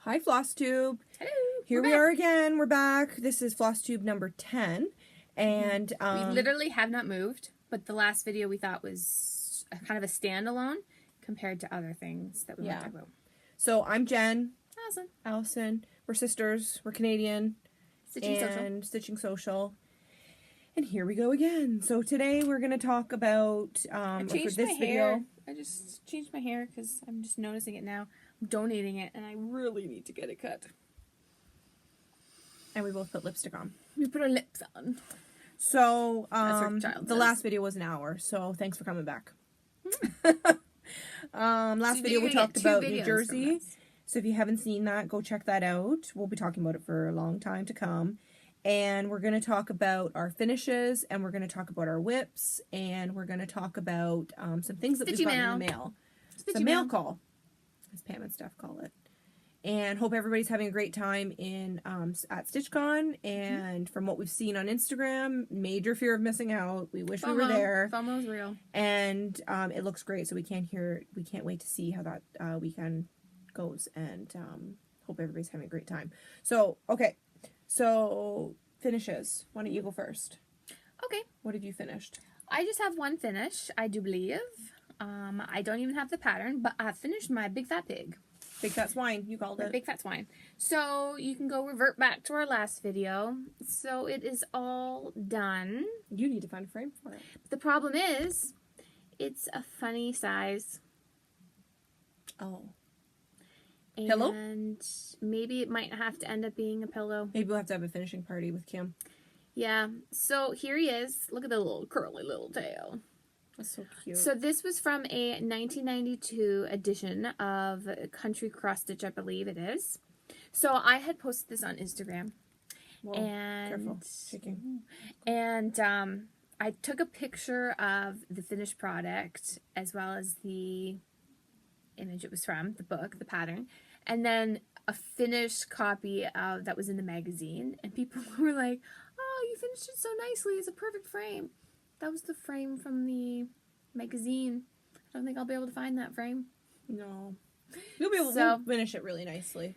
Hi, Flosstube. Hello. Here we are again. We're back. This is Flosstube number 10. And we literally have not moved, but the last video we thought was kind of a standalone compared to other things that we want to talk about. So I'm Jen. Alison. We're sisters. We're Canadian. Stitching Social. And here we go again. So today we're going to talk about I changed for this my video. hair. I just changed my hair because I'm just noticing it now. I'm donating it, and I really need to get it cut. And we both put lipstick on. We put our lips on. So the last video was an hour. So thanks for coming back. Last video we talked about New Jersey. So if you haven't seen that, go check that out. We'll be talking about it for a long time to come. And we're going to talk about our finishes, and we're going to talk about our whips, and we're going to talk about some things that we've gotten in the mail. It's a mail call, as Pam and Steph call it. And hope everybody's having a great time in at StitchCon. And from what we've seen on Instagram, major fear of missing out. We wish we were there. FOMO's real. And it looks great, so we can't wait to see how that weekend goes. And hope everybody's having a great time. So, okay. So, finishes. Why don't you go first? Okay. What have you finished? I just have one finish, I do believe. I don't even have the pattern, but I finished my Big Fat Pig. Big Fat Swine, you called it. Big Fat Swine. So, you can go revert back to our last video. So, it is all done. You need to find a frame for it. The problem is, it's a funny size. Oh. Pillow? And maybe it might have to end up being a pillow. Maybe we'll have to have a finishing party with Kim. Yeah. So here he is. Look at the little curly little tail. That's so cute. So this was from a 1992 edition of Country Cross Stitch, I believe it is. So I had posted this on Instagram. Whoa, and careful. Shaking. And I took a picture of the finished product as well as the image it was from, the book, the pattern. And then a finished copy of that was in the magazine, and people were like, "Oh, you finished it so nicely! It's a perfect frame." That was the frame from the magazine. I don't think I'll be able to find that frame. No, you'll be able to finish it really nicely.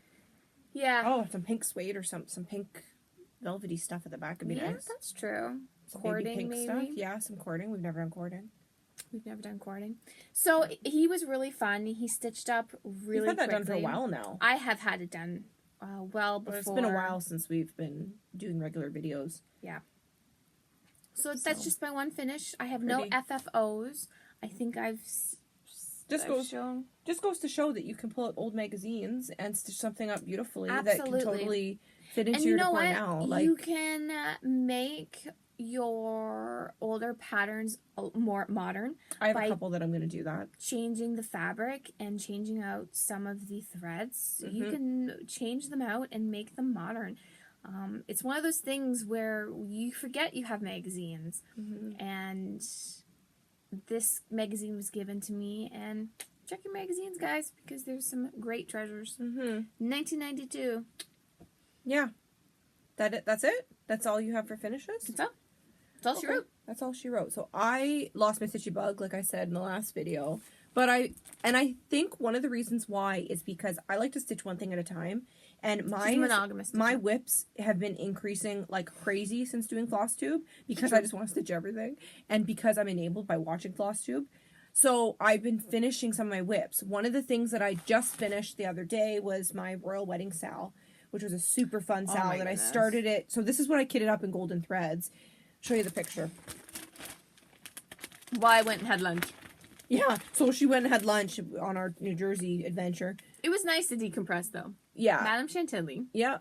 Yeah. Oh, some pink suede or some pink velvety stuff at the back would be nice. Yeah, that's true. Some cording, pink maybe. Stuff. Yeah, some cording. We've never done cording. We've never done cording. So he was really fun. He stitched up really You've had that quickly. done for a while now. I have had it done well before. It's been a while since we've been doing regular videos. Yeah. So that's just my one finish. I have no FFOs. I think I've shown. Just goes to show that you can pull out old magazines and stitch something up beautifully. Absolutely. That can totally fit into your decor now. Like, you can make your older patterns more modern. I have a couple that I'm going to do that. Changing the fabric and changing out some of the threads. So you can change them out and make them modern. It's one of those things where you forget you have magazines. And this magazine was given to me, and check your magazines, guys, because there's some great treasures. 1992. Yeah. That's it? That's all you have for finishes? That's all she wrote. That's all she wrote. So I lost my stitchy bug, like I said in the last video. But I think one of the reasons why is because I like to stitch one thing at a time. And my whips have been increasing like crazy since doing Flosstube because I just want to stitch everything. And because I'm enabled by watching Flosstube. So I've been finishing some of my whips. One of the things that I just finished the other day was my Royal Wedding Sal, which was a super fun Sal that I started it. So this is what I kitted up in golden threads. Show you the picture. Well, I went and had lunch. Yeah, so she went and had lunch on our New Jersey adventure. It was nice to decompress, though. Yeah. Madame Chantilly. Yeah.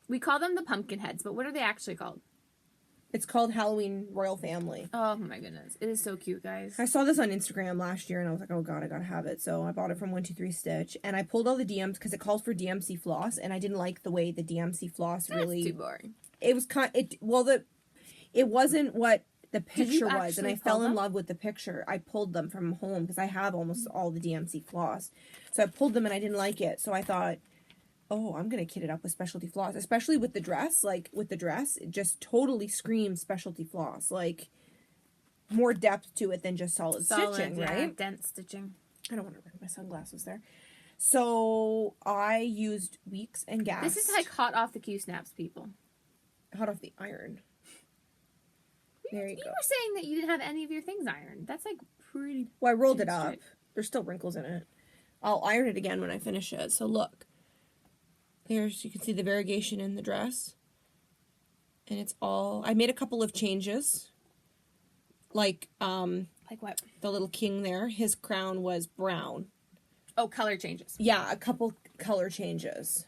We call them the pumpkin heads, but what are they actually called? It's called Halloween Royal Family. Oh, my goodness. It is so cute, guys. I saw this on Instagram last year, and I was like, oh, God, I gotta have it. So I bought it from 123 Stitch, and I pulled all the DMs because it calls for DMC floss, and I didn't like the way the DMC floss really... That's too boring. It was it wasn't what the picture was, and I fell in love with the picture. I pulled them from home because I have almost all the DMC floss. So I pulled them and I didn't like it. So I thought, oh, I'm going to kit it up with specialty floss, especially with the dress. Like with the dress, it just totally screams specialty floss. Like more depth to it than just solid stitching, right? Dense stitching. I don't want to wear my sunglasses there. So I used Weeks and Gas. This is like hot off the Q-snaps, people. Hot off the iron. There you go. You were saying that you didn't have any of your things ironed. That's like pretty... Well, I rolled it up. There's still wrinkles in it. I'll iron it again when I finish it. So look. There's, you can see the variegation in the dress. And it's all... I made a couple of changes. Like what? The little king there. His crown was brown. Oh, color changes. Yeah, a couple color changes.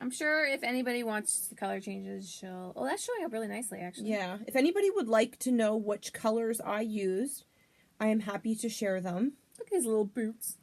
I'm sure if anybody wants the color changes, she'll... Oh, that's showing up really nicely, actually. Yeah. If anybody would like to know which colors I used, I am happy to share them. Look at his little boots.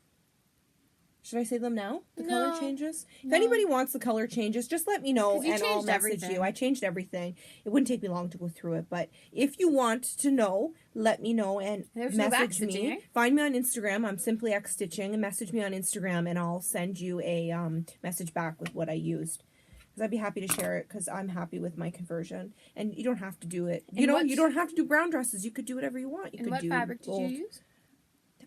Should I say them now? The color changes? If anybody wants the color changes, just let me know and I'll message you. I changed everything. It wouldn't take me long to go through it, but if you want to know, let me know and message me. Find me on Instagram. I'm simply X Stitching, and message me on Instagram and I'll send you a message back with what I used. Because I'd be happy to share it because I'm happy with my conversion. And you don't have to do it. You don't have to do brown dresses. You could do whatever you want. You could what fabric did you use?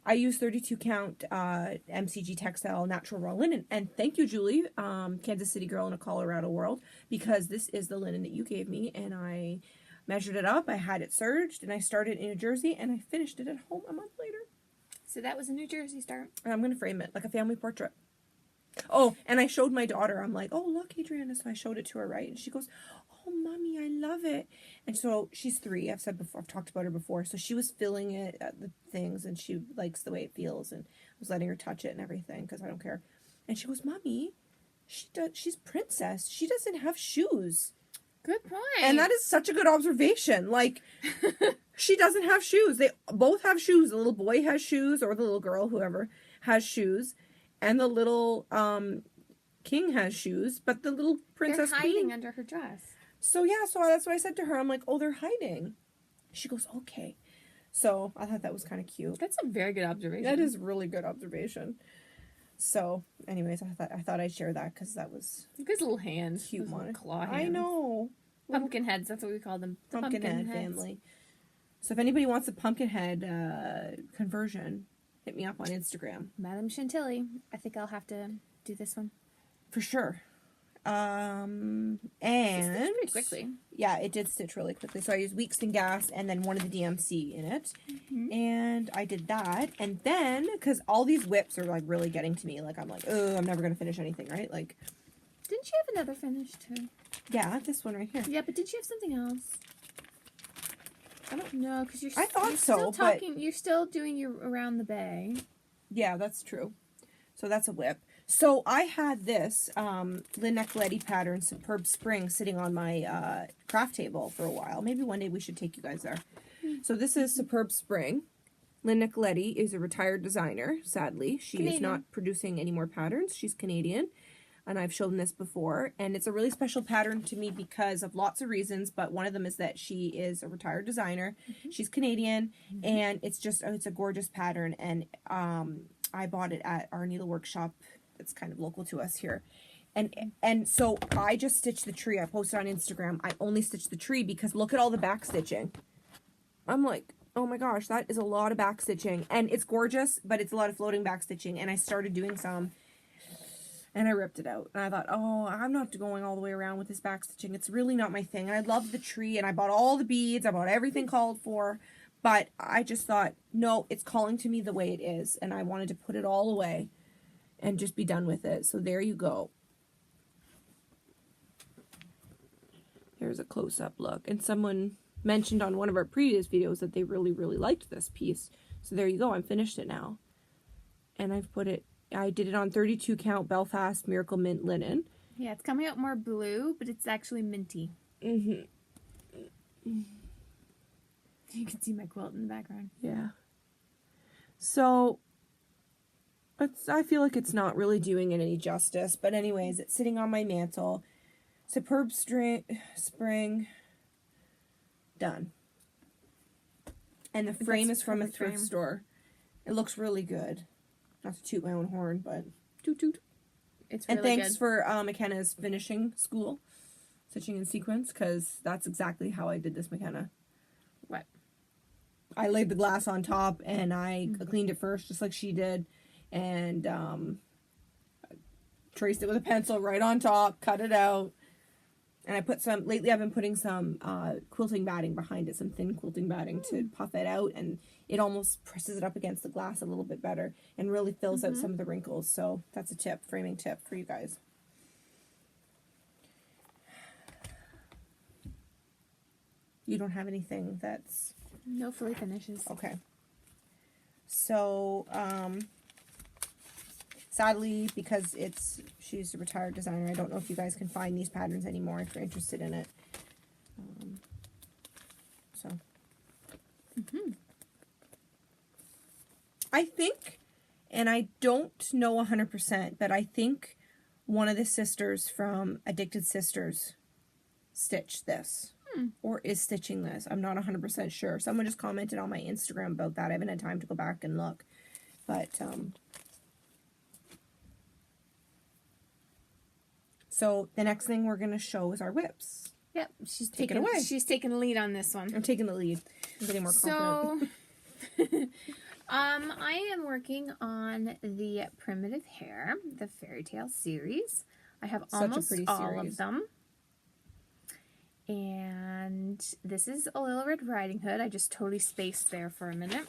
I use 32 count MCG textile natural raw linen, and thank you, Julie, Kansas City girl in a Colorado world, because this is the linen that you gave me, and I measured it up, I had it serged, and I started in New Jersey, and I finished it at home a month later. So that was a New Jersey start. And I'm going to frame it like a family portrait. Oh, and I showed my daughter, I'm like, oh, look, Adriana, so I showed it to her, right, and she goes, oh, Mommy, I love it. And so she's 3. I've said before, I've talked about her before. So she was filling it at the things, and she likes the way it feels, and I was letting her touch it and everything because I don't care. And she goes, Mommy, she's princess. She doesn't have shoes. Good point. And that is such a good observation. Like, she doesn't have shoes. They both have shoes. The little boy has shoes, or the little girl, whoever, has shoes, and the little king has shoes, but the little princess They're hiding under her dress. So yeah, so that's what I said to her. I'm like, oh, they're hiding. She goes, okay. So I thought that was kind of cute. That's a very good observation. That is really good observation. So, anyways, I thought I'd share that because that was his little hands, cute one. Claw hands. I know. Pumpkin heads. That's what we call them. Pumpkin head family. So if anybody wants a pumpkin head conversion, hit me up on Instagram. Madame Chantilly. I think I'll have to do this one for sure. And pretty quickly. Yeah, it did stitch really quickly. So I used Weeks and Gas and then one of the DMC in it. And I did that. And then, because all these whips are like really getting to me, like I'm like, oh, I'm never going to finish anything, right? Like, didn't you have another finish too? Yeah, this one right here. Yeah, but did you have something else? I don't know, because you're still doing your around the bay. Yeah, that's true. So that's a whip. So I had this Lynette Letty pattern Superb Spring sitting on my craft table for a while. Maybe one day we should take you guys there. So this is Superb Spring. Lynette Letty is a retired designer, sadly. She is not producing any more patterns. She's Canadian. And I've shown this before. And it's a really special pattern to me because of lots of reasons. But one of them is that she is a retired designer. She's Canadian. And it's a gorgeous pattern. And I bought it at our needle workshop. It's kind of local to us here. And so I just stitched the tree. I posted on Instagram. I only stitched the tree because look at all the back stitching. I'm like, oh my gosh, that is a lot of back stitching. And it's gorgeous, but it's a lot of floating back stitching. And I started doing some and I ripped it out. And I thought, oh, I'm not going all the way around with this back stitching. It's really not my thing. And I love the tree and I bought all the beads. I bought everything called for. But I just thought, no, it's calling to me the way it is. And I wanted to put it all away and just be done with it. So there you go. Here's a close-up look. And someone mentioned on one of our previous videos that they really, really liked this piece. So there you go. I'm finished it now. And I did it on 32 count Belfast Miracle Mint linen. Yeah, it's coming out more blue, but it's actually minty. You can see my quilt in the background. Yeah. So I feel like it's not really doing it any justice. But anyways, it's sitting on my mantle. Superb Spring. Done. And the frame is from a thrift store. It looks really good. Not to toot my own horn, but toot toot. It's really good. And thanks good. for McKenna's finishing school. Stitching in sequence, because that's exactly how I did this, McKenna. What? I laid the glass on top and I cleaned it first, just like she did. And traced it with a pencil right on top, cut it out. And I put some, lately I've been putting some quilting batting behind it, some thin quilting batting to puff it out, and it almost presses it up against the glass a little bit better and really fills out some of the wrinkles. So that's a tip, framing tip for you guys. You don't have anything that's... No fully finishes. Okay. So, sadly, because she's a retired designer, I don't know if you guys can find these patterns anymore if you're interested in it. So. I think, and I don't know 100%, but I think one of the sisters from Addicted Sisters stitched this. Or is stitching this. I'm not 100% sure. Someone just commented on my Instagram about that. I haven't had time to go back and look. But, so the next thing we're going to show is our whips. Yep. She's taking the lead on this one. I'm taking the lead. I'm getting more confident. So, I am working on the Primitive Hair, the fairy tale series. I have almost all of them. And this is a Little Red Riding Hood. I just totally spaced there for a minute.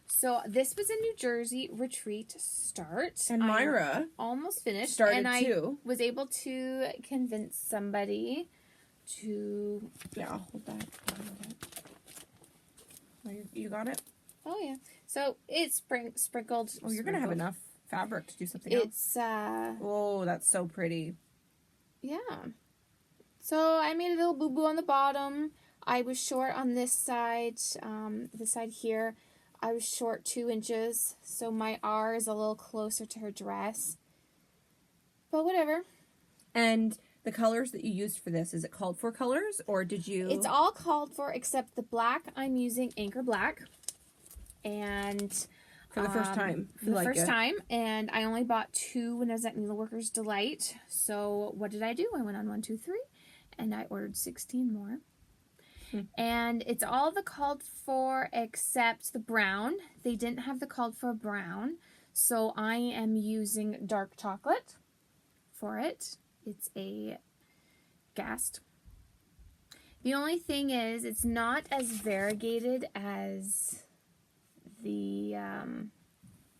So this was a New Jersey retreat start. And Myra almost finished. Started and too. I was able to convince somebody to... Yeah, I'll hold that. You got it? Oh, yeah. So it's sprinkled. Oh, you're going to have enough fabric to do something else. Oh, that's so pretty. Yeah. So I made a little boo-boo on the bottom. I was short on this side here. I was short 2 inches, so my R is a little closer to her dress. But whatever. And the colors that you used for this, is it called for colors, or did you... It's all called for, except the black. I'm using Anchor Black. And... For the first time. For the first time. And I only bought 2 when I was at Needleworkers Delight. So what did I do? I went on 1, 2, 3. And I ordered 16 more. And it's all the called for except the brown. They didn't have the called for brown. So I am using dark chocolate for it. It's a Gast. The only thing is it's not as variegated as the...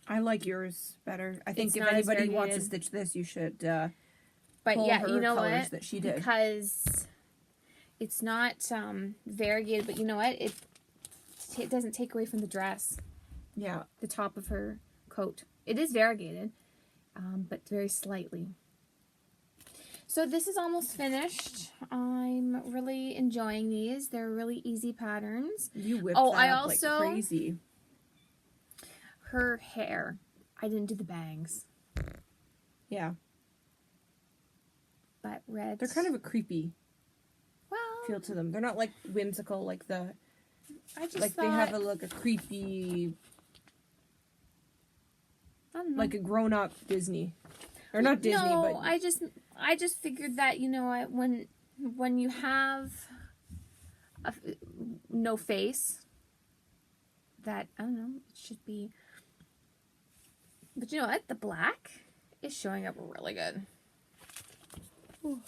I like yours better. I think if anybody wants to stitch this, you should... But yeah, you know what? That she did. Because it's not variegated, but you know what? It doesn't take away from the dress. Yeah. The top of her coat. It is variegated, but very slightly. So this is almost finished. I'm really enjoying these. They're really easy patterns. You whipped that up like crazy. Her hair. I didn't do the bangs. Yeah. But red. They're kind of a creepy feel to them. They're not like whimsical like the... I just like thought, they have a creepy... I don't know. Like a grown-up Disney. Or not Disney, no, but... I just figured that, you know, when you have no face, that, I don't know, it should be... But you know what? The black is showing up really good. Ooh.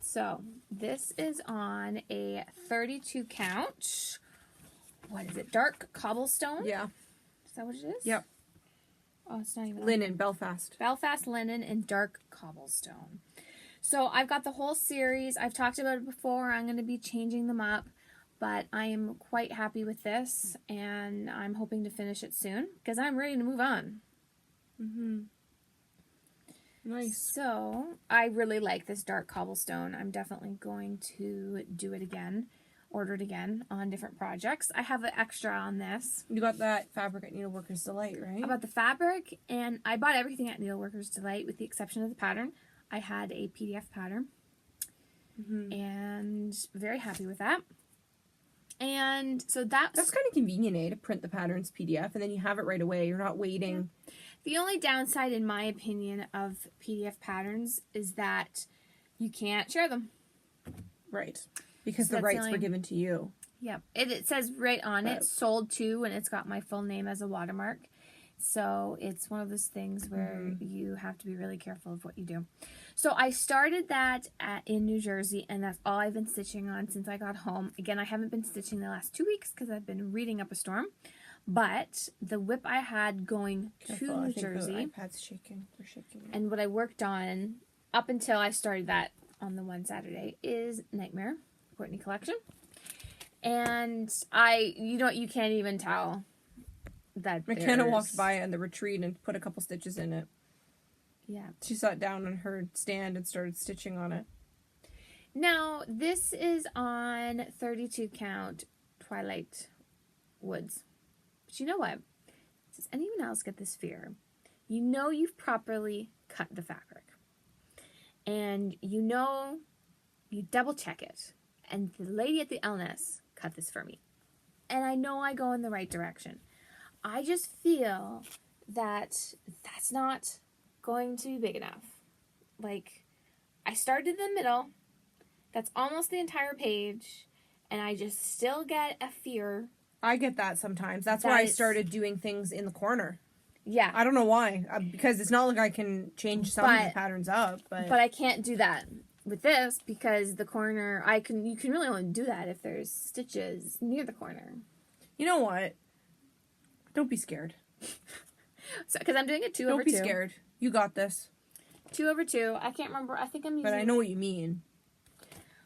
So, this is on a 32 count. What is it? Dark cobblestone? Yeah. Is that what it is? Yep. Oh, it's not even... Linen, Belfast. Belfast linen and dark cobblestone. So, I've got the whole series. I've talked about it before. I'm going to be changing them up. But I am quite happy with this. And I'm hoping to finish it soon. Because I'm ready to move on. Mm-hmm. Nice. So, I really like this dark cobblestone. I'm definitely going to do it again. Order it again on different projects. I have an extra on this. You got that fabric at Needleworkers Delight, right? I bought the fabric, and I bought everything at Needleworkers Delight with the exception of the pattern. I had a PDF pattern. And very happy with that. And so that's kind of convenient, to print the patterns PDF, and then you have it right away. You're not waiting. Yeah. The only downside, in my opinion, of PDF patterns is that you can't share them. Right. Because the rights were given to you. Yep. It says right on it, sold to, and it's got my full name as a watermark. So it's one of those things where you have to be really careful of what you do. So I started that in New Jersey, and that's all I've been stitching on since I got home. Again, I haven't been stitching the last 2 weeks because I've been reading up a storm. But the whip I had going to New Jersey, the iPad's shaking. We're shaking it. And what I worked on up until I started that on the one Saturday is Nightmare, Courtney collection. And you can't even tell that McKenna walked by in the retreat and put a couple stitches in it. Yeah. She sat down on her stand and started stitching on it. Now, this is on 32 count Twilight Woods. But you know what? Does anyone else get this fear? You know you've properly cut the fabric. And you know you double check it. And the lady at the illness cut this for me. And I know I go in the right direction. I just feel that that's not going to be big enough. Like, I started in the middle. That's almost the entire page. And I just still get a fear. I get that sometimes. That's why I started doing things in the corner. Yeah. I don't know why. Because it's not like I can change some of the patterns up. But I can't do that with this because the corner, you can really only do that if there's stitches near the corner. You know what? Don't be scared. So, because I'm doing it 2 over 2. Don't be scared. You got this. 2 over 2. I can't remember. I think I'm using... But I know what you mean.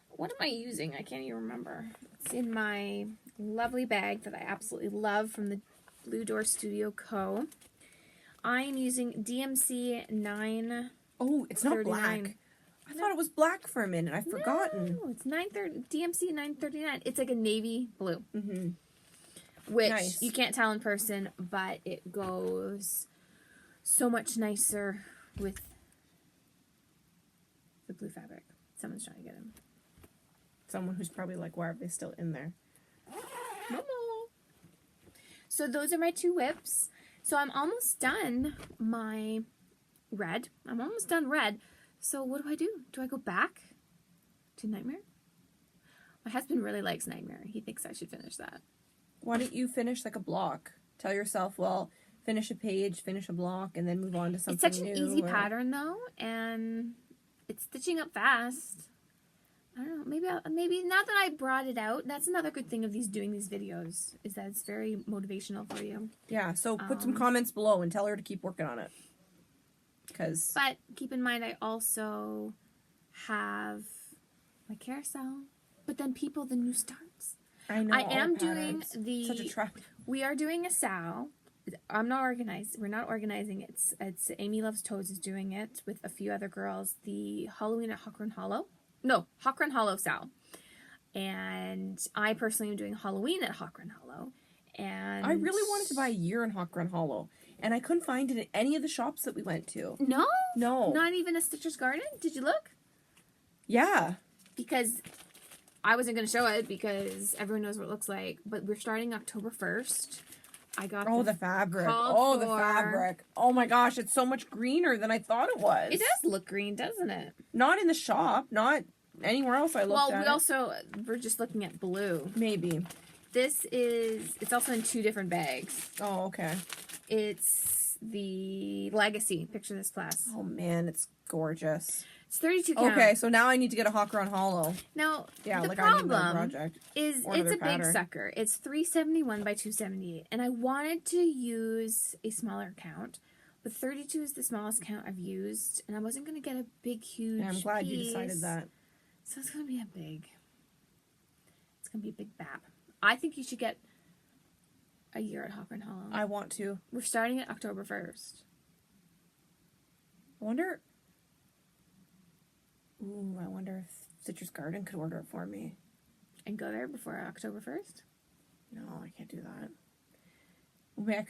What am I using? I can't even remember. It's in my lovely bag that I absolutely love from the Blue Door Studio Co. I'm using DMC 9. Oh, it's not black. I thought it was black for a minute. I've forgotten. No, it's DMC 939. It's like a navy blue. Mm-hmm. Which you can't tell in person, but it goes so much nicer with the blue fabric. Someone's trying to get him. Someone who's probably like, why are they still in there? No. So those are my 2 whips. So I'm almost done my red. I'm almost done red. So what do? Do I go back to Nightmare? My husband really likes Nightmare. He thinks I should finish that. Why don't you finish like a block? Tell yourself, well, finish a page, finish a block, and then move on to something new. It's such an easy pattern, though, and it's stitching up fast. I don't know. Maybe now that I brought it out, that's another good thing of doing these videos, is that it's very motivational for you. Yeah, so put some comments below and tell her to keep working on it. But keep in mind, I also have my carousel, but then the new starts. I know. I am doing such a trap. We are doing a Sal. I'm not organized. We're not organizing it. It's Amy Loves Toads is doing it with a few other girls. The Halloween at Cochrane Hollow. No, Cochrane Hollow Sow. And I personally am doing Halloween at Cochrane Hollow. And I really wanted to buy a year in Cochrane Hollow. And I couldn't find it in any of the shops that we went to. No? No. Not even a Stitcher's Garden? Did you look? Yeah. Because I wasn't going to show it because everyone knows what it looks like. But we're starting October 1st. I got the fabric. The fabric. Oh my gosh, it's so much greener than I thought it was. It does look green, doesn't it? Not in the shop. Not anywhere else I looked at. Well, we're just looking at blue. Maybe. It's also in 2 different bags. Oh, okay. It's the Legacy. Picture this class. Oh man, it's gorgeous. It's 32 count. Okay, so now I need to get a Cochrane Hollow. Now, yeah, the problem is it's a big sucker. It's 371 by 278, and I wanted to use a smaller count, but 32 is the smallest count I've used, and I wasn't going to get a big, huge I'm glad piece. you decided that. So it's going to be a big bap. I think you should get a year at Cochrane Hollow. I want to. We're starting at October 1st. I wonder if Stitcher's Garden could order it for me. And go there before October 1st? No, I can't do that. I mean, I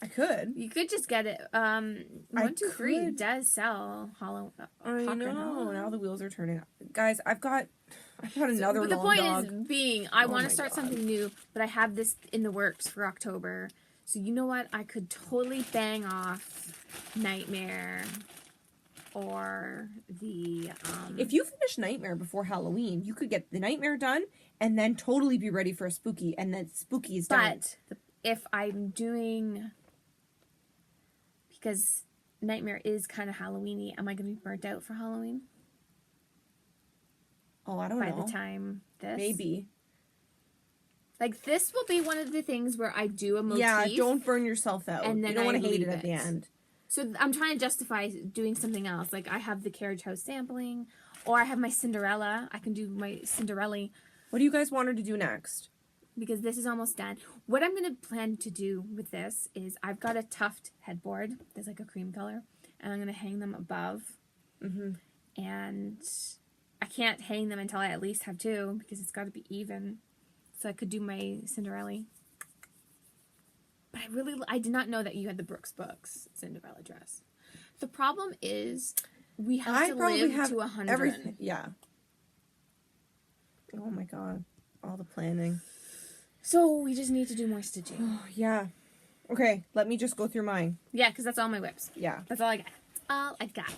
could. You could just get it. 123 does sell Hollow. I know. Now the wheels are turning. Guys, I've got another. But the point is I want to start something new, but I have this in the works for October. So you know what? I could totally bang off Nightmare or the... If you finish Nightmare before Halloween, you could get the Nightmare done and then totally be ready for a Spooky, and then Spooky is done. But if I'm doing because Nightmare is kind of Halloween-y. Am I going to be burnt out for Halloween? Oh, I don't know. By the time this? Maybe. Like, this will be one of the things where I do a motif. Yeah, don't burn yourself out. And then you don't want to hate it leave at the end. So I'm trying to justify doing something else. Like, I have the carriage house sampling, or I have my Cinderella. I can do my Cinderella. What do you guys want her to do next? Because this is almost done. What I'm going to plan to do with this is I've got a tuft headboard. There's like a cream color. And I'm going to hang them above. Mm-hmm. And I can't hang them until I at least have two because it's got to be even. So I could do my Cinderella. But I did not know that you had the Brooks Books Cinderella dress. The problem is we have to live to 100. Everything. Yeah. Oh my god. All the planning. So we just need to do more stitching. Oh, yeah. Okay, let me just go through mine. Yeah, because that's all my whips. Yeah. That's all I got. That's all I got.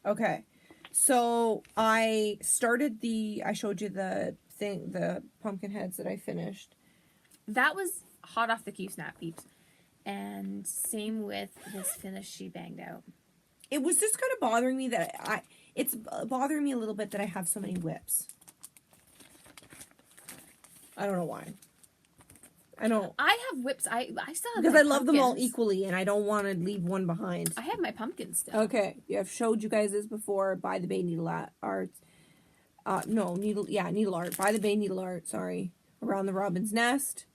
Okay. So I started I showed you the pumpkin heads that I finished. That was hot off the Q-snap, peeps. And same with this finish she banged out. It was just kind of bothering me that it's bothering me a little bit that I have so many whips. I don't know why. I have whips. I still have because my I love them all pumpkins. equally, and I don't want to leave one behind. I have my pumpkins still. Okay, yeah, I've showed you guys this before. By the Bay Needle Art. Needle art. By the Bay Needle Art. Sorry, around the robin's nest.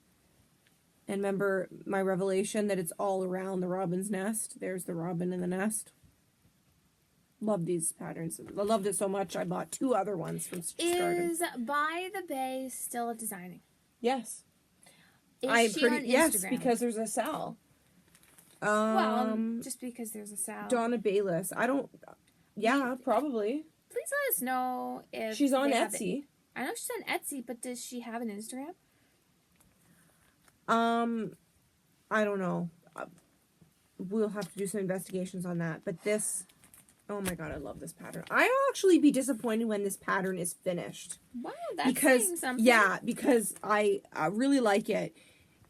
And remember my revelation that it's all around the robin's nest. There's the robin in the nest. Love these patterns. I loved it so much I bought 2 other ones from Stitch Garden. Is By the Bay still designing? Yes. Is she on Instagram? Yes, because there's a Sal. Just because there's a Sal. Donna Bayless. I don't. Yeah, probably. Please let us know if she's on Etsy. I know she's on Etsy, but does she have an Instagram? I don't know. We'll have to do some investigations on that. But this, oh my god, I love this pattern. I'll actually be disappointed when this pattern is finished. Wow, that's saying something. Yeah, because I really like it.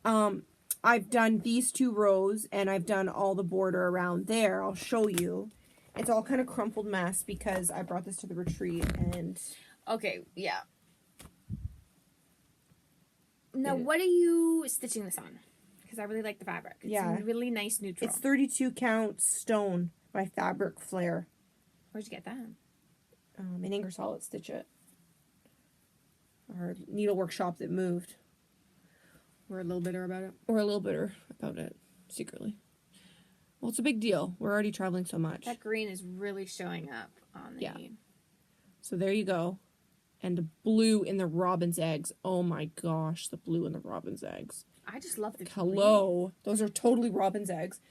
I've done these 2 rows, and I've done all the border around there. I'll show you. It's all kind of crumpled mess because I brought this to the retreat, and... Okay, yeah. Now, what are you stitching this on? Because I really like the fabric. It's a really nice neutral. It's 32 count stone by Fabric Flair. Where'd you get that? In Ingersoll at Stitch It. Our needlework shop that moved. We're a little bitter about it. We're a little bitter about it, secretly. Well, it's a big deal. We're already traveling so much. That green is really showing up on the... Yeah. So there you go. And the blue in the robin's eggs. Oh my gosh, the blue in the robin's eggs. I just love the Hello. Green. Those are totally robin's eggs.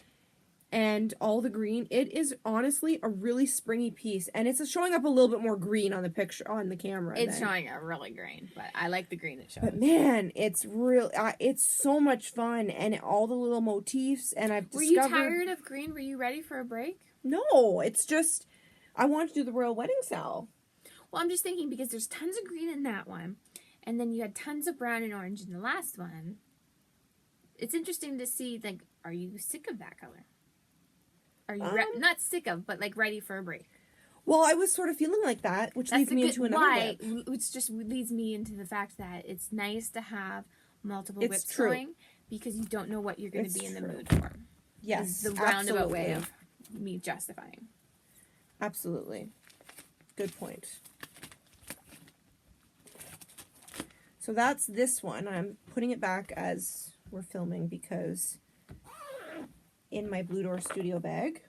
And all the green. It is honestly a really springy piece. And it's showing up a little bit more green on the picture, on the camera. It's showing up really green, but I like the green it shows. But man, it's real. It's so much fun. And all the little motifs. And I've discovered... Were you tired of green? Were you ready for a break? No, it's just... I want to do the Royal Wedding Sal. Well, I'm just thinking because there's tons of green in that one, and then you had tons of brown and orange in the last one. It's interesting to see, like, are you sick of that color? Are you not sick of, but like ready for a break? Well, I was sort of feeling like that, which leads me into another whip. Which just leads me into the fact that it's nice to have multiple whips going because you don't know what you're going to be in the mood for. Yes, the roundabout way of me justifying. Absolutely. Good point. So that's this one. I'm putting it back as we're filming because in my Blue Door Studio bag.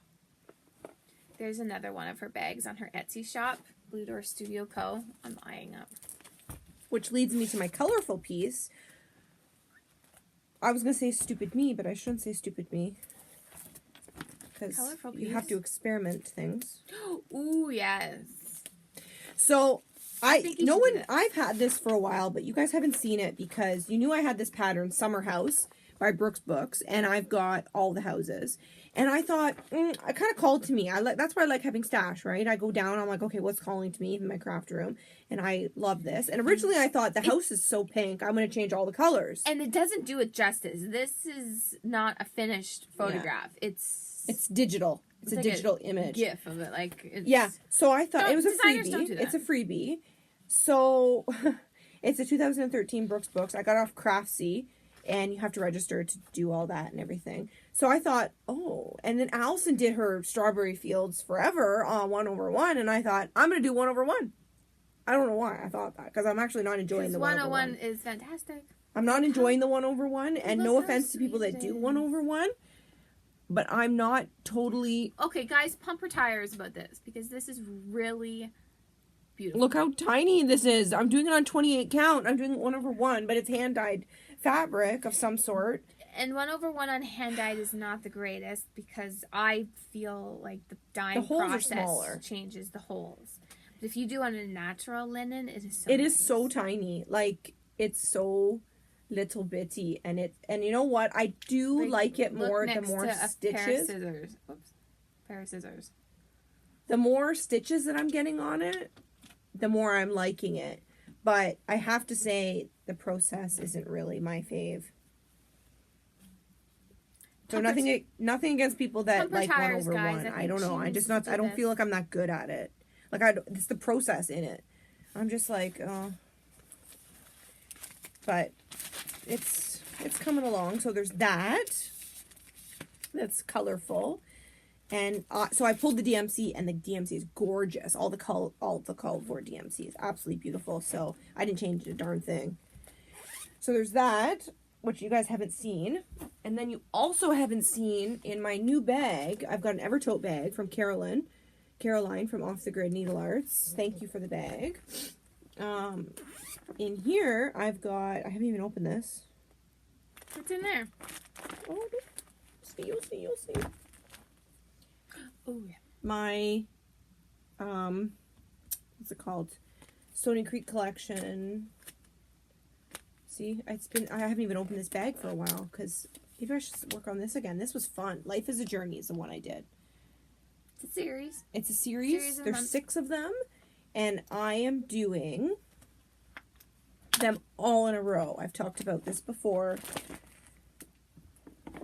There's another one of her bags on her Etsy shop, Blue Door Studio Co. I'm eyeing up. Which leads me to my colorful piece. I was going to say stupid me, but I shouldn't say stupid me. Because you have to experiment things. Ooh, yes. So... I've had this for a while, but you guys haven't seen it because you knew I had this pattern, Summer House by Brooks Books, and I've got all the houses. And I thought, it kind of called to me. That's why I like having stash, right? I go down, I'm like, okay, what's calling to me in my craft room? And I love this. And originally I thought the house is so pink, I'm going to change all the colors. And it doesn't do it justice. This is not a finished photograph. Yeah. It's It's digital. It's a digital image. GIF of it, like it's... Yeah. So I thought it was a freebie. It's a freebie. So it's a 2013 Brooks Books. I got off Craftsy, and you have to register to do all that and everything. So I thought, oh, and then Alison did her Strawberry Fields Forever on 1/1, and I thought I'm gonna do 1/1. I don't know why I thought that, because I'm actually not enjoying the 1/1. 1/1 is fantastic. I'm not enjoying the 1/1, and no offense to people that do 1/1. But I'm not totally... Okay, guys, pump your tires about this, because this is really beautiful. Look how tiny this is. I'm doing it on 28 count. I'm doing it 1/1, but it's hand-dyed fabric of some sort. And 1/1 on hand-dyed is not the greatest, because I feel like the dyeing process changes the holes. But if you do on a natural linen, it is so It is so tiny. Like, it's so... little bitty, and you know what, I do like it more the more stitches. Pair of scissors. Oops. Pair of scissors. The more stitches that I'm getting on it, the more I'm liking it. But I have to say the process isn't really my fave. So nothing against people that like 1/1. I don't know. I don't feel like I'm that good at it. Like it's the process in it. I'm just like, oh. But it's coming along. So there's that. That's colorful. And so I pulled the DMC, and the DMC is gorgeous. All the call for DMC is absolutely beautiful. So I didn't change a darn thing. So there's that, which you guys haven't seen. And then you also haven't seen in my new bag, I've got an Evertote bag from Caroline from Off the Grid Needle Arts. Thank you for the bag. In here, I haven't even opened this. What's in there? Oh, you'll see. Oh, yeah. My, what's it called? Stony Creek collection. See, I haven't even opened this bag for a while, because maybe I should work on this again. This was fun. Life is a Journey is the one I did. It's a series. It's a series. There's 6 of them, and I am doing them all in a row. I've talked about this before.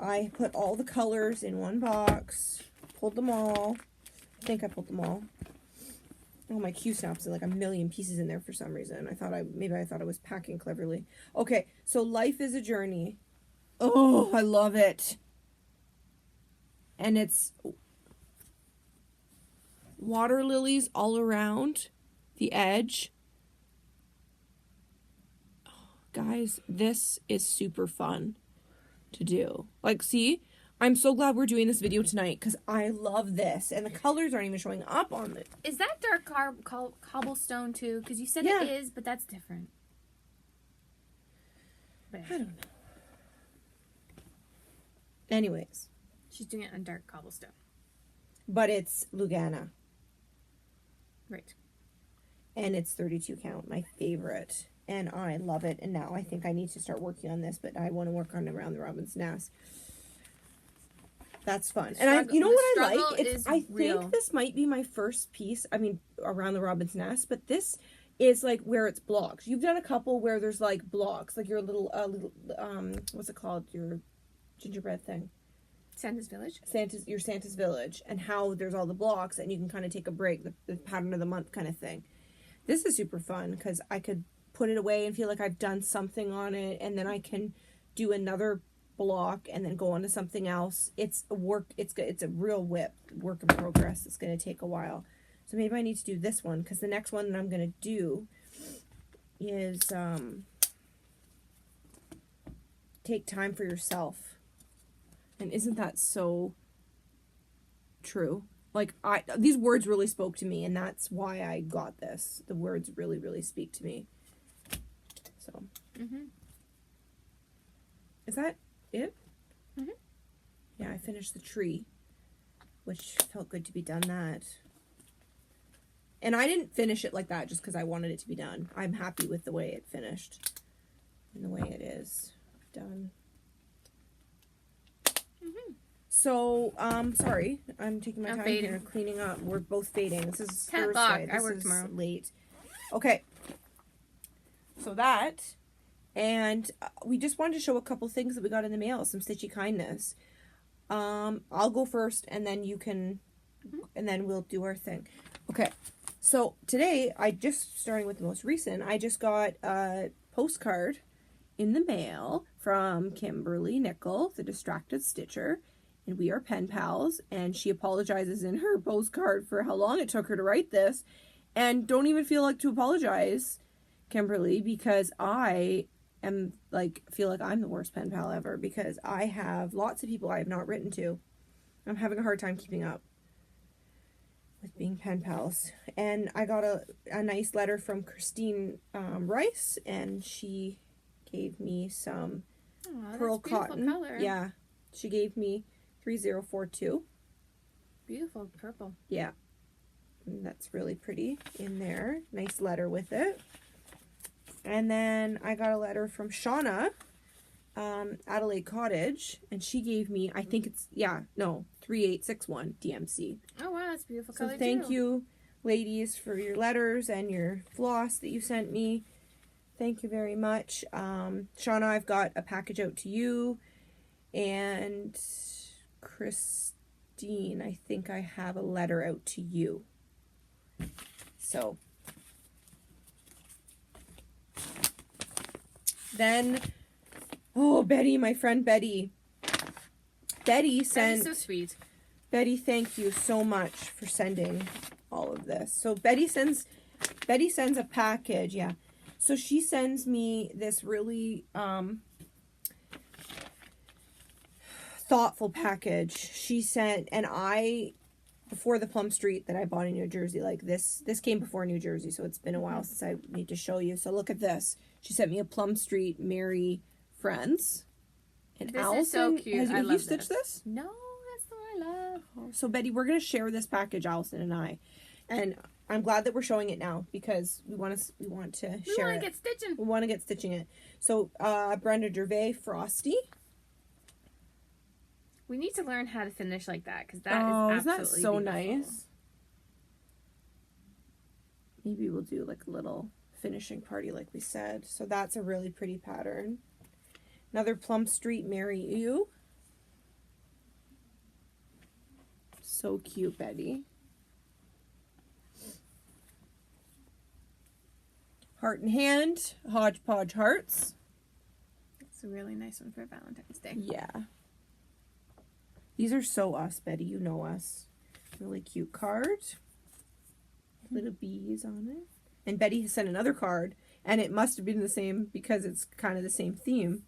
I put all the colors in one box, pulled them all. I think I pulled them all. Oh, my Q-snaps are like a million pieces in there for some reason. I thought I was packing cleverly. Okay, so Life is a Journey. Oh, I love it. And it's water lilies all around the edge. Guys, this is super fun to do. Like, see, I'm so glad we're doing this video tonight, because I love this, and the colors aren't even showing up on it. Is that dark cobblestone too? Because you said it is, but that's different. But I don't know. Anyways, she's doing it on dark cobblestone, but it's Lugana, right? And it's 32 count, my favorite. And I love it. And now I think I need to start working on this, but I want to work on Around the Robin's Nest. That's fun. And you know what I like? I think this might be my first piece. I mean, Around the Robin's Nest, but this is like where it's blocks. You've done a couple where there's like blocks, like your little what's it called? Your gingerbread thing. Santa's Village. Your Santa's Village, and how there's all the blocks, and you can kind of take a break, the pattern of the month kind of thing. This is super fun, because I could put it away and feel like I've done something on it, and then I can do another block and then go on to something else. It's a real work in progress. It's going to take a while. So maybe I need to do this one, because the next one that I'm going to do is take time for yourself. And isn't that so true? Like, these words really spoke to me, and that's why I got this. The words really, really speak to me. So, Is that it? Yeah, I finished the tree, which felt good to be done that. And I didn't finish it like that just because I wanted it to be done. I'm happy with the way it finished and the way it is done. So, sorry, I'm taking my time here cleaning up. We're both fading. This is 10 o'clock. I work tomorrow. Late. Okay. So that, and we just wanted to show a couple things that we got in the mail, some Stitchy kindness. I'll go first, and then you can, and then we'll do our thing. Okay. So today, starting with the most recent, I just got a postcard in the mail from Kimberly Nickel, the Distracted Stitcher, and we are pen pals, and she apologizes in her postcard for how long it took her to write this, and don't even feel like to apologize, Kimberly, because I am feel like I'm the worst pen pal ever, because I have lots of people I have not written to. I'm having a hard time keeping up with being pen pals. And I got a nice letter from Christine Rice, and she gave me some pearl cotton. Color. Yeah, she gave me 3042. Beautiful purple. Yeah, and that's really pretty in there. Nice letter with it. And then I got a letter from Shauna, Adelaide Cottage, and she gave me, I think it's 3861 DMC. Oh wow, that's beautiful color. So thank you, ladies, for your letters and your floss that you sent me. Thank you very much. Shauna, I've got a package out to you, and Christine, I think I have a letter out to you. So then, Betty, my friend Betty. Betty sent... That is so sweet. Betty, thank you so much for sending all of this. So Betty sends a package, yeah. So she sends me this really thoughtful package. She sent, and before the Plum Street that I bought in New Jersey, this came before New Jersey, so it's been a while since I need to show you. So look at this. She sent me a Plum Street Merry Friends. And this Alison, is so cute. have you stitched this? No, that's the one I love. So Betty, we're gonna share this package, Alison and I, and I'm glad that we're showing it now because we want to share it. We want to get stitching. We want to get stitching it. So Brenda Gervais Frosty. We need to learn how to finish like that because that is absolutely isn't that so beautiful. Nice? Maybe we'll do a little finishing party like we said. So that's a really pretty pattern. Another Plum Street Marry You. So cute, Betty. Heart in Hand, Hodgepodge Hearts. It's a really nice one for Valentine's Day. Yeah. These are so us, Betty. You know us. Really cute card. Little bees on it. And Betty has sent another card, and it must have been the same because it's kind of the same theme.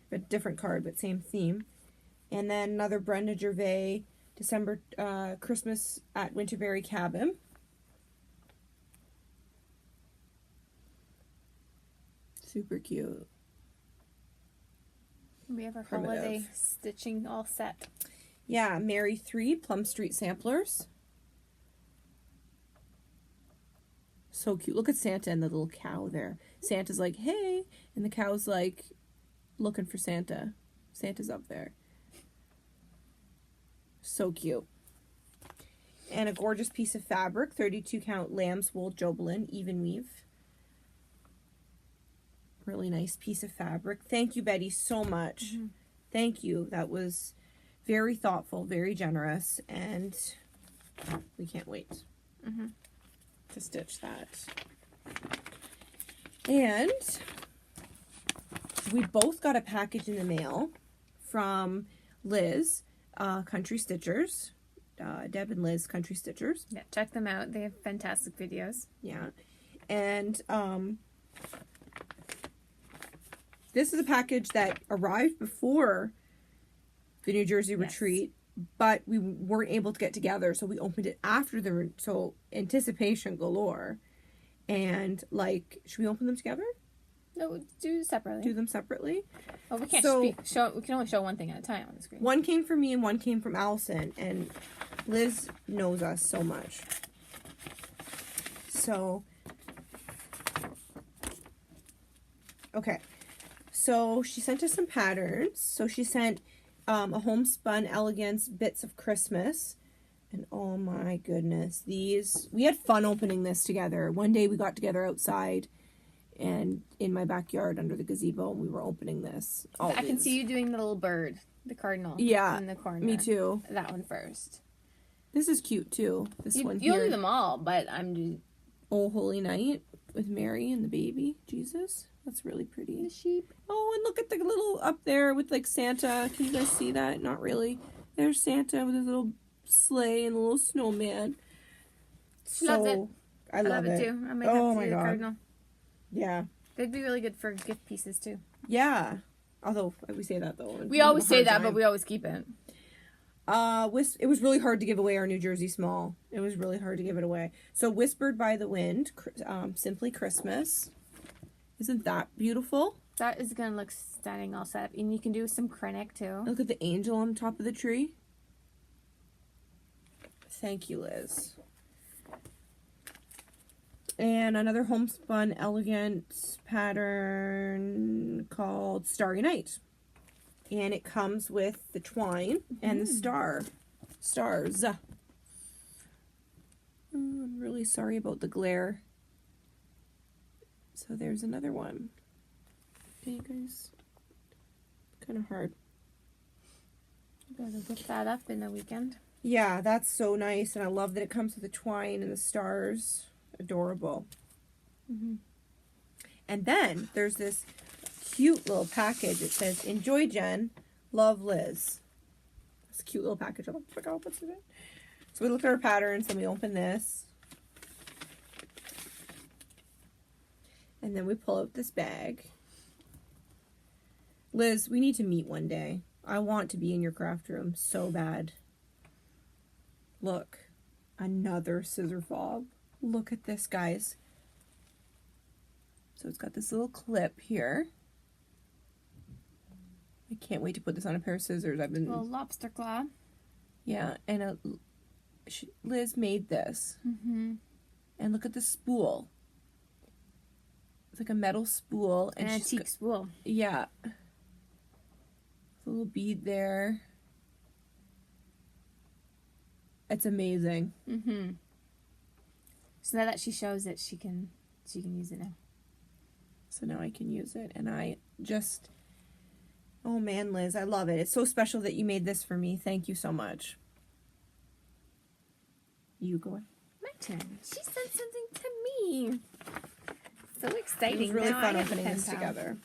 But different card, but same theme. And then another Brenda Gervais, December Christmas at Winterberry Cabin. Super cute. We have our holiday stitching all set. Yeah, Mary 3, Plum Street Samplers. So cute. Look at Santa and the little cow there. Santa's like, hey. And the cow's like, looking for Santa. Santa's up there. So cute. And a gorgeous piece of fabric, 32 count lamb's wool Jobelin, even weave. Really nice piece of fabric. Thank you, Betty, so much. Mm-hmm. Thank you. That was very thoughtful, very generous, and we can't wait to stitch that. And we both got a package in the mail from Liz, Country Stitchers. Deb and Liz, Country Stitchers. Yeah, check them out. They have fantastic videos. Yeah. And this is a package that arrived before the New Jersey retreat, but we weren't able to get together, so we opened it after so anticipation galore. And should we open them together? No, do separately. Do them separately. Oh, we can't show. We can only show one thing at a time on the screen. One came from me and one came from Alison, and Liz knows us so much. So, okay. So she sent us some patterns. So she sent a Homespun Elegance Bits of Christmas. And oh my goodness, we had fun opening this together. One day we got together outside and in my backyard under the gazebo, and we were opening this. I can see you doing the little bird, the cardinal. Yeah, in the corner. me too. That one first. This is cute too. One here. You'll do them all, but I'm just... Oh, Holy Night with Mary and the baby Jesus. That's really pretty. The sheep. Oh, and look at the little up there with like Santa. Can you guys see that? Not really. There's Santa with his little sleigh and a little snowman. She loves it. I love it too. I might have to do the cardinal. Yeah. They'd be really good for gift pieces too. Yeah. Although we say that though. We always say that, but we always keep it. It was really hard to give away our New Jersey small. It was really hard to give it away. So Whispered by the Wind, Simply Christmas. Isn't that beautiful? That is going to look stunning all set up. And you can do some Krennic too. Look at the angel on top of the tree. Thank you, Liz. And another homespun elegant pattern called Starry Night. And it comes with the twine and the stars. Oh, I'm really sorry about the glare. So there's another one. Okay, you guys. Kind of hard. Gotta whip that up in the weekend. Yeah, that's so nice. And I love that it comes with the twine and the stars. Adorable. And then there's this cute little package. It says, "Enjoy, Jen. Love, Liz." It's a cute little package. I'm like, oh, what's in it? So we look at our patterns and we open this. And then we pull out this bag. Liz, we need to meet one day. I want to be in your craft room so bad. Look, another scissor fob. Look at this, guys. So it's got this little clip here. I can't wait to put this on a pair of scissors. I've been... A little lobster claw. Yeah, and Liz made this. And look at the spool. It's like a metal spool. An antique spool. Yeah. A little bead there. It's amazing. So now that she shows it, she can use it now. So now I can use it, and I just... Oh man, Liz, I love it. It's so special that you made this for me. Thank you so much. You go ahead. My turn. She sent something to me. So exciting. It was really now fun opening this together.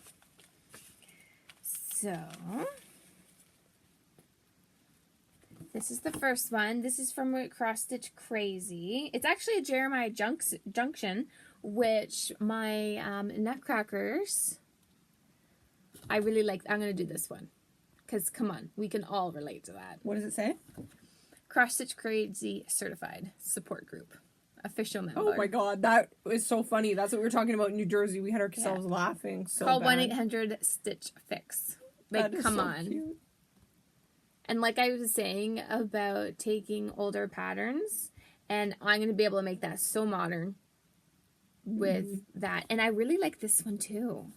So, this is the first one. This is from Cross Stitch Crazy. It's actually a Jeremiah Junction, which my Nutcrackers... I really like. I'm going to do this one. Because, come on, we can all relate to that. What does it say? Cross Stitch Crazy Certified Support Group. Official member. Oh my god, that was so funny. That's what we were talking about in New Jersey. We had ourselves laughing so Call bad. 1-800-STITCH-FIX. Like, come on. Cute. And like I was saying about taking older patterns, and I'm going to be able to make that so modern with that. And I really like this one too.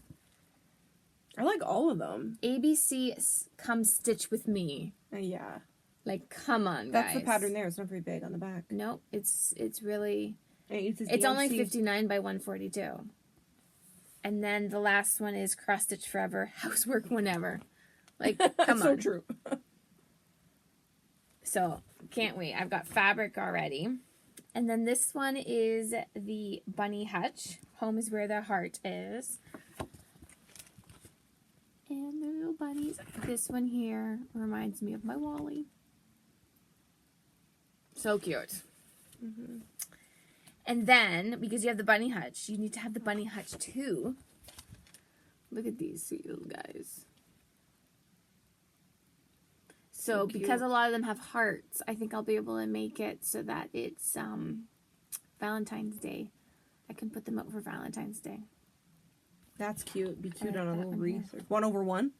I like all of them. ABC Come Stitch With Me. Yeah. Like, come on, guys. That's the pattern there. It's not very big on the back. Nope. It's really... It's only 59 by 142. And then the last one is Cross Stitch Forever, Housework Whenever. Like, come on. So true. So, can't wait. I've got fabric already. And then this one is the Bunny Hutch. Home is where the heart is. And the little bunnies. This one here reminds me of my Wally. So cute. And then, because you have the Bunny Hutch, you need to have the Bunny Hutch too. Look at these sweet little guys. So because a lot of them have hearts, I think I'll be able to make it so that it's Valentine's Day. I can put them up for Valentine's Day. That's cute. Be cute on a little wreath. 1/1.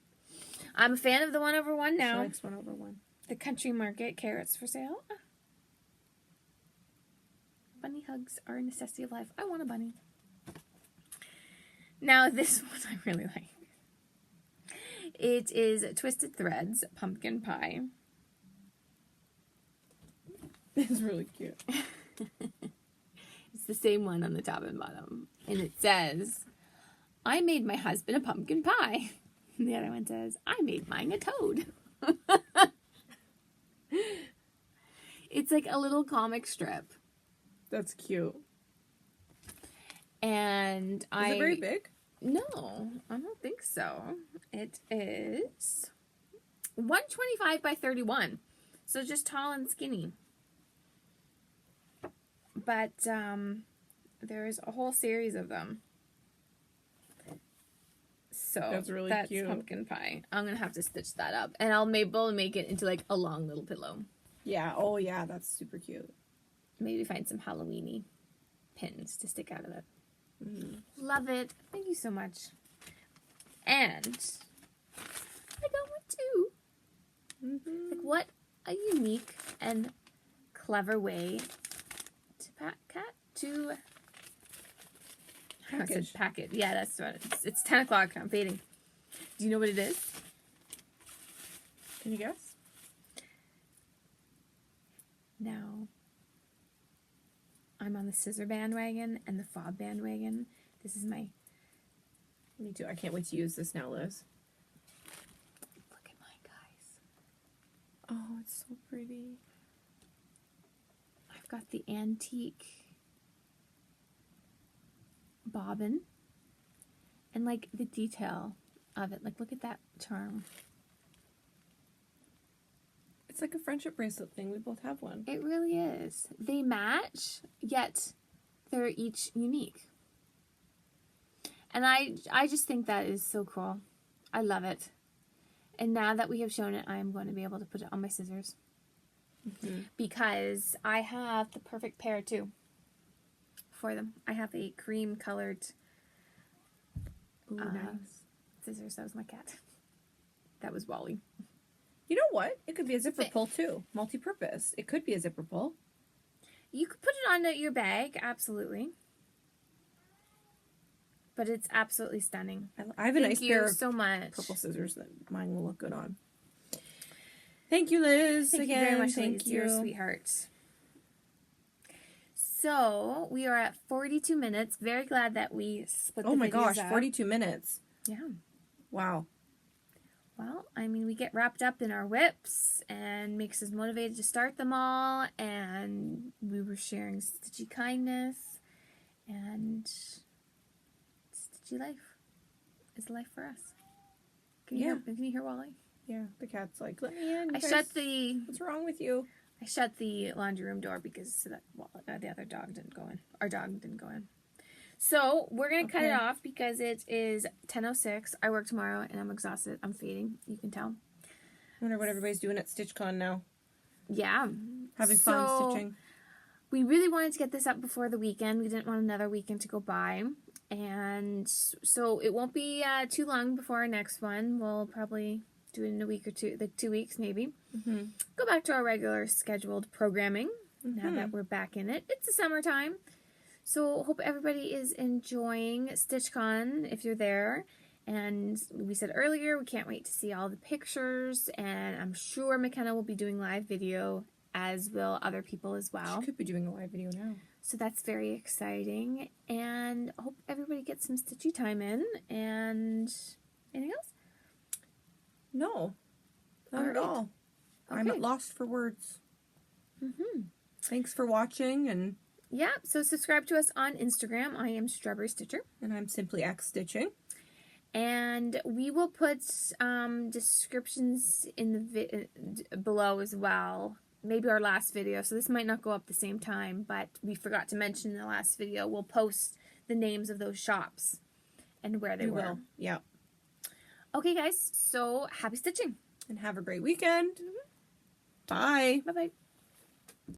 I'm a fan of the 1/1 now. She likes 1/1. The Country Market carrots for sale. Bunny hugs are a necessity of life. I want a bunny. Now this one I really like. It is Twisted Threads Pumpkin Pie. It's really cute. It's the same one on the top and bottom. And it says, I made my husband a pumpkin pie. And the other one says, I made mine a toad. It's like a little comic strip. That's cute. And Is it very big? No, I don't think so. It is 125 by 31. So just tall and skinny. But there's a whole series of them. So that's really cute. Pumpkin pie. I'm going to have to stitch that up. And I'll maybe make it into like a long little pillow. Yeah. Oh, yeah. That's super cute. Maybe find some Halloween-y pins to stick out of it. Mm-hmm. Love it. Thank you so much. And I got one too. Mm-hmm. Like, what a unique and clever way to packet. Yeah, that's what it's 10 o'clock. I'm fading. Do you know what it is? Can you guess? No. I'm on the scissor bandwagon and the fob bandwagon. This is my... Me too. I can't wait to use this now, Liz. Look at mine, guys. Oh, it's so pretty. I've got the antique bobbin. And, like, the detail of it. Like, look at that charm. It's like a friendship bracelet thing. We both have one. It really is. They match, yet they're each unique. And I just think that is so cool. I love it. And now that we have shown it, I am going to be able to put it on my scissors. Mm-hmm. Because I have the perfect pair, too, for them. I have a cream-colored nice scissors. That was my cat. That was Wally. You know what? It could be a zipper pull, too. Multi-purpose. It could be a zipper pull. You could put it on your bag, absolutely. But it's absolutely stunning. I have a nice pair of so much. Purple scissors that mine will look good on. Thank you, Liz. Thank you very much, Liz. You're a sweetheart. So, we are at 42 minutes. Very glad that we split the videos Oh my gosh, up. 42 minutes. Yeah. Wow. Well, I mean, we get wrapped up in our whips and makes us motivated to start them all. And we were sharing Stitchy kindness. And Stitchy life is life for us. Can you hear Wally? Yeah, the cat's like, let me in. What's wrong with you? I shut the laundry room door because the other dog didn't go in. Our dog didn't go in. So, we're going to cut it off because it is 10:06. I work tomorrow and I'm exhausted. I'm fading. You can tell. I wonder what everybody's doing at StitchCon now. Yeah. Having fun stitching. We really wanted to get this up before the weekend. We didn't want another weekend to go by. And so, it won't be too long before our next one. We'll probably do it in a week or two, like 2 weeks maybe. Mm-hmm. Go back to our regular scheduled programming now that we're back in it. It's the summertime. So, hope everybody is enjoying StitchCon if you're there. And we said earlier, we can't wait to see all the pictures. And I'm sure McKenna will be doing live video, as will other people as well. She could be doing a live video now. So, that's very exciting. And hope everybody gets some Stitchy time in. And anything else? No. Not at all. Okay. I'm at lost for words. Mm-hmm. Thanks for watching and... Yeah, so subscribe to us on Instagram. I am Strawberry Stitcher. And I'm Simply X Stitching. And we will put descriptions in the below as well. Maybe our last video. So this might not go up the same time, but we forgot to mention in the last video. We'll post the names of those shops and where they were. Yeah. Okay, guys. So happy stitching. And have a great weekend. Mm-hmm. Bye. Bye-bye.